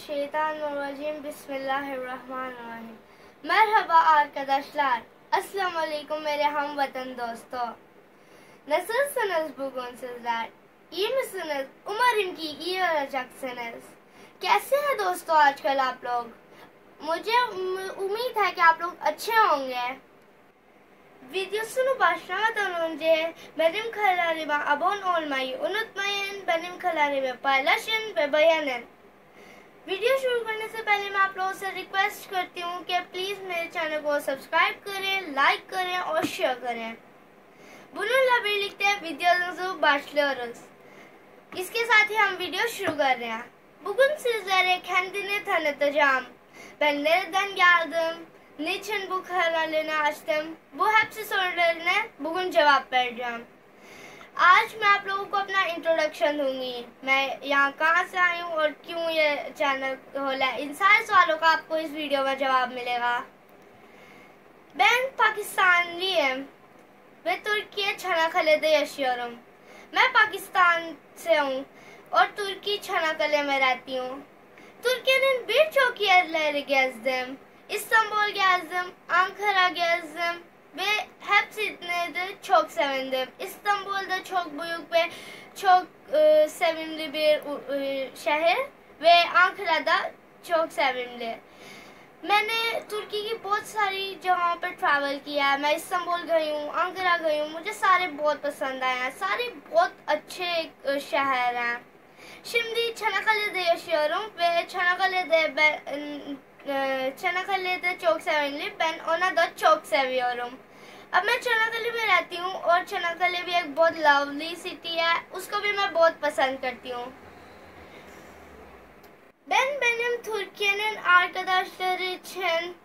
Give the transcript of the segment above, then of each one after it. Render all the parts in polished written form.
Mineşşeytanirracim. Bismillahirrahmanirrahim. Merhaba arkadaşlar. Assalamu alaikum मेरे हम वतन दोस्तों. Nasılsınız bugün sizler? İyi misiniz? Umarım ki iyi olacaksınız. कैसे हैं दोस्तों आजकल आप लोग? मुझे उम्मीद है कि आप लोग अच्छे होंगे. Videosunu başlamadan önce benim kanalıma abone olmayı unutmayın. Benim kanalımı paylaşın ve beğenin. Video शुरू करने से पहले मैं आप लोगों से रिक्वेस्ट करती हूँ कि प्लीज मेरे चैनल को सब्सक्राइब करें, लाइक करें और शेयर करें. Bununla birlikte videomuzu başlıyoruz. İsके साथ ही हम वीडियो शुरू कर रहे हैं. Bugün sizlere kendini tanıtacağım. Ben nereden geldim? Niçin bu kanalını açtım? Bu hepsi sorularına bugün cevap vereceğim. आज मैं आप लोगों को अपना इंट्रोडक्शन दूंगी. मैं यहाँ कहाँ से आई हूँ और क्यों ये चैनल खोला है. इन सारे सवालों का आपको इस वीडियो में जवाब मिलेगा. Ben Pakistanlıyım ve Türkiye Çanakkale'de yaşıyorum. मैं पाकिस्तान से हूँ और तुर्की Çanakkale में रहती हूँ. Türkiye'nin birçok yerleri gezdim. İstanbul gezdim, Ankara gezdim. Ve hepsine de çok sevindim. İstanbul'da çok büyük ve çok sevimli bir şehir ve Ankara'da çok sevimli. मैंने तुर्की की बहुत सारी जगहों पर ट्रैवल किया है. मैं इस्तांबुल गई हूँ, अंकारा गई हूँ. मुझे सारे बहुत पसंद आए हैं. सारे बहुत अच्छे şehir हैं. Şimdi Çanakkale'de yaşıyorum ve Çanakkale'de çok sevinli. Ben ona da çok seviyorum. अब मैं Çanakkale में रहती हूँ और Çanakkale भी एक बहुत लवली सिटी है. उसको भी मैं बहुत पसंद करती हूँ. Ben benim Türkiye'nin arkadaşları için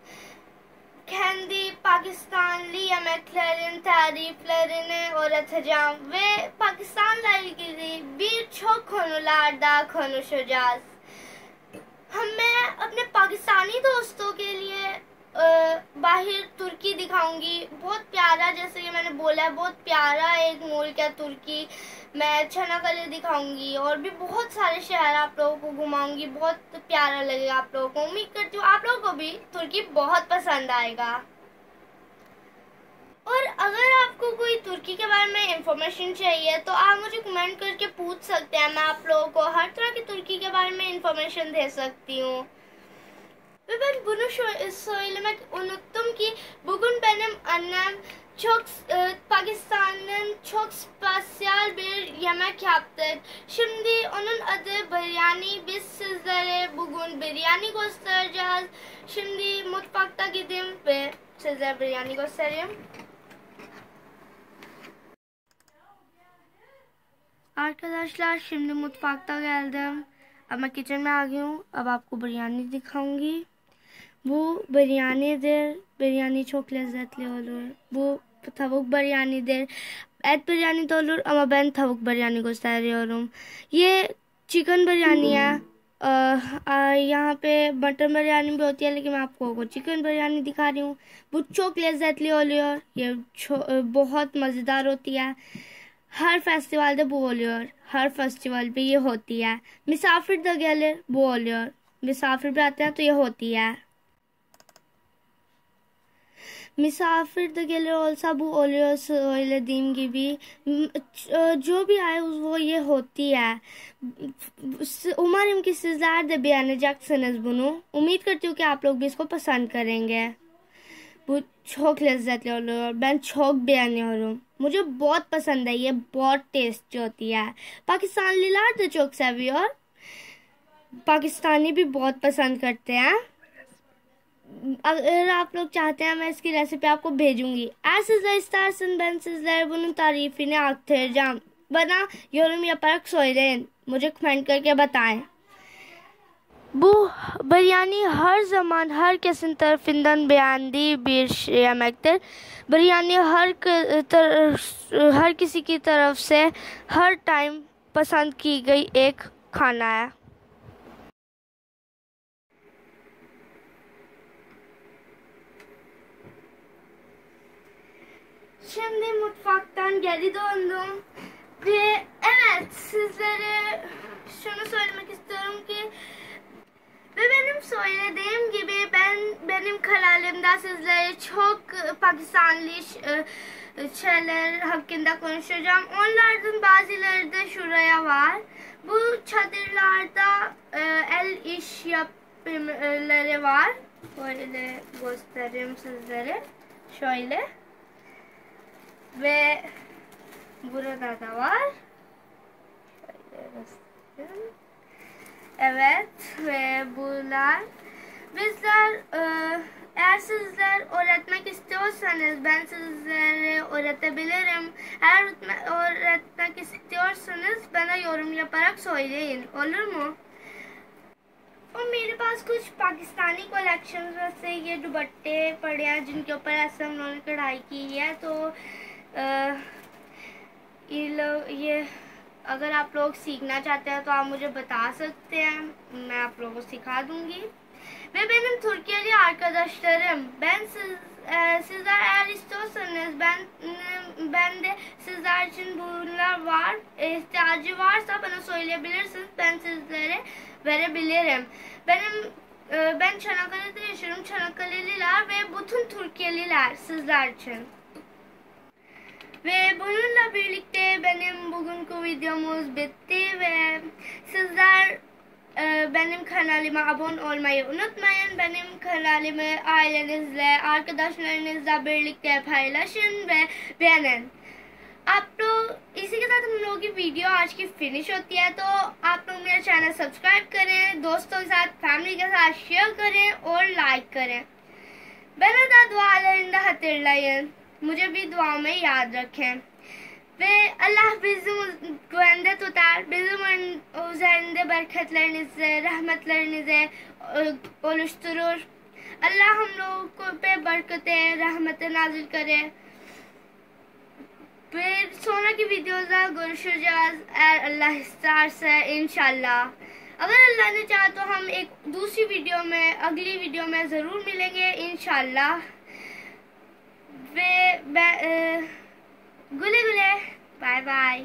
kendi Pakistanlı yemeklerin tariflerini öğreteceğim ve Pakistan'la ilgili birçok konularda konuşacağız. मैं अपने पाकिस्तानी दोस्तों के लिए बाहर तुर्की दिखाऊंगी. बहुत प्यारा, जैसे कि मैंने बोला है, बहुत प्यारा एक मुल्क है तुर्की. मैं Çanakkale दिखाऊंगी और भी बहुत सारे शहर आप लोगों को घुमाऊंगी. बहुत प्यारा लगेगा आप लोगों को. उम्मीद करती हूँ आप लोगों को भी तुर्की बहुत पसंद आएगा. और अगर आपको कोई तुर्की के बारे में इंफॉर्मेशन चाहिए तो आप मुझे कमेंट करके पूछ सकते हैं. मैं आप लोगों को हर तरह की तुर्की के बारे में इंफॉर्मेशन दे सकती हूँ. Ve ben bunu söylemek unuttum ki bugün benim annem Pakistan'ın çok spesiyel bir yemek yaptık. Şimdi onun adı biryani. Biz sizlere bugün biryani göstereceğiz. Şimdi mutfakta gideyim ve size biryani göstereyim. Arkadaşlar şimdi mutfakta geldim. अब मैं kitchen में आ गई हूँ. अब आपको बिरयानी दिखाऊंगी. Bu biryanidir. Biryani çok lezzetli olur. Bu tavuk biryanidir. Et biryani de olur ama ben tavuk biryani gösteriyorum. ये chicken biryani है. यहाँ पे मटन बिरयानी भी होती है, लेकिन मैं आपको चिकन बिरयानी दिखा रही हूँ. वो çok lezzetli oluyor. ये बहुत मज़ेदार होती है. Her festivalde bu oluyor. Her festival पे ये होती है. Misafir de gelir bu oluyor. Misafir भी आते हैं तो ये होती है. Misafir de gelir olsa bu oluyor söylediğim gibi. जो भी आए वो ये होती है. उम्मीद कि sizler de beğeneceksiniz bunu. उम्मीद करती हूँ कि आप लोग भी इसको पसंद करेंगे. Bu çok lezzetli oluyor. Ben çok beğeniyorum. मुझे बहुत पसंद है. ये बहुत टेस्टी होती है. पाकिस्तानीlar da çok seviyor. पाकिस्तानी भी बहुत पसंद करते हैं. अगर आप लोग चाहते हैं मैं इसकी रेसिपी आपको भेजूंगी. Sizler istersin ben sizlere bunun tarifini aktaracağım. Bana yorum yaparak söyleyin. Muझे कमेंट करके बताएं. Bu biryani her zaman herkesin tarafından beğendiği bir yemektir. Biryani हर किसी की तरफ से हर टाइम पसंद की गई एक खाना है. Şimdi mutfaktan geri döndüm ve evet sizlere şunu söylemek istiyorum ki söylediğim gibi benim kanalımda sizlere çok Pakistanlı şeyler hakkında konuşacağım. Onlardan bazıları da şuraya var. Bu çadırlarda el iş yapımları var. Böyle göstereyim sizlere. Şöyle. Ve burada da var. Şöyle göstereyim. Evet ve bunlar. Bizler eğer sizler öğretmek istiyorsanız ben sizlere öğretebilirim. Eğer öğretmek istiyorsanız bana yorum yaparak söyleyin. Olur mu? और मेरे पास कुछ Pakistani collections में से ये दुपट्टे पड़े हैं जिनके ऊपर ऐसे उन्होंने कढ़ाई की है। तो ये अगर आप लोग सीखना चाहते हैं तो आप मुझे बता सकते हैं, मैं आप लोगों को सिखा दूंगी. Ve benim Türkiye'li arkadaşlarım, sizler eğer istiyorsanız ben de sizler için bunlar var, ihtiyacı varsa bana söyleyebilirsiniz, ben sizlere verebilirim. Ben Çanakkale'de yaşıyorum, Çanakkale'liler ve bütün Türkiye'liler sizler için. Ve bununla birlikte benim bugünkü videomuz bitti ve sizler benim kanalıma abone olmayı unutmayın. Benim kanalımı ailenizle, arkadaşlarınızla birlikte paylaşın ve beğenin. आप लोग इसी के साथ हम लोगों की video आज की फिनिश होती है, तो आप लोग मेरा चैनल सब्सक्राइब करें, दोस्तों के साथ, फैमिली के साथ शेयर करें और लाइक करें. Bana da dualarında hatırlayın. Muझे भी दुआ में याद रखें. Ve Allah bizi güvende tutar, bizim üzerinde bereketlerinizi, rahmetlerinizi oluşturur. Allah हम लोगों को पे बरकतें, rahmete nazil करे. Bir sonraki videoda görüşeceğiz eğer Allah isterse इंशाल्लाह. अगर अल्लाह ने चाहा तो हम एक दूसरी वीडियो में, अगली वीडियो में ज़रूर मिलेंगे इंशाल्लाह. वे गुले गुले बाय बाय.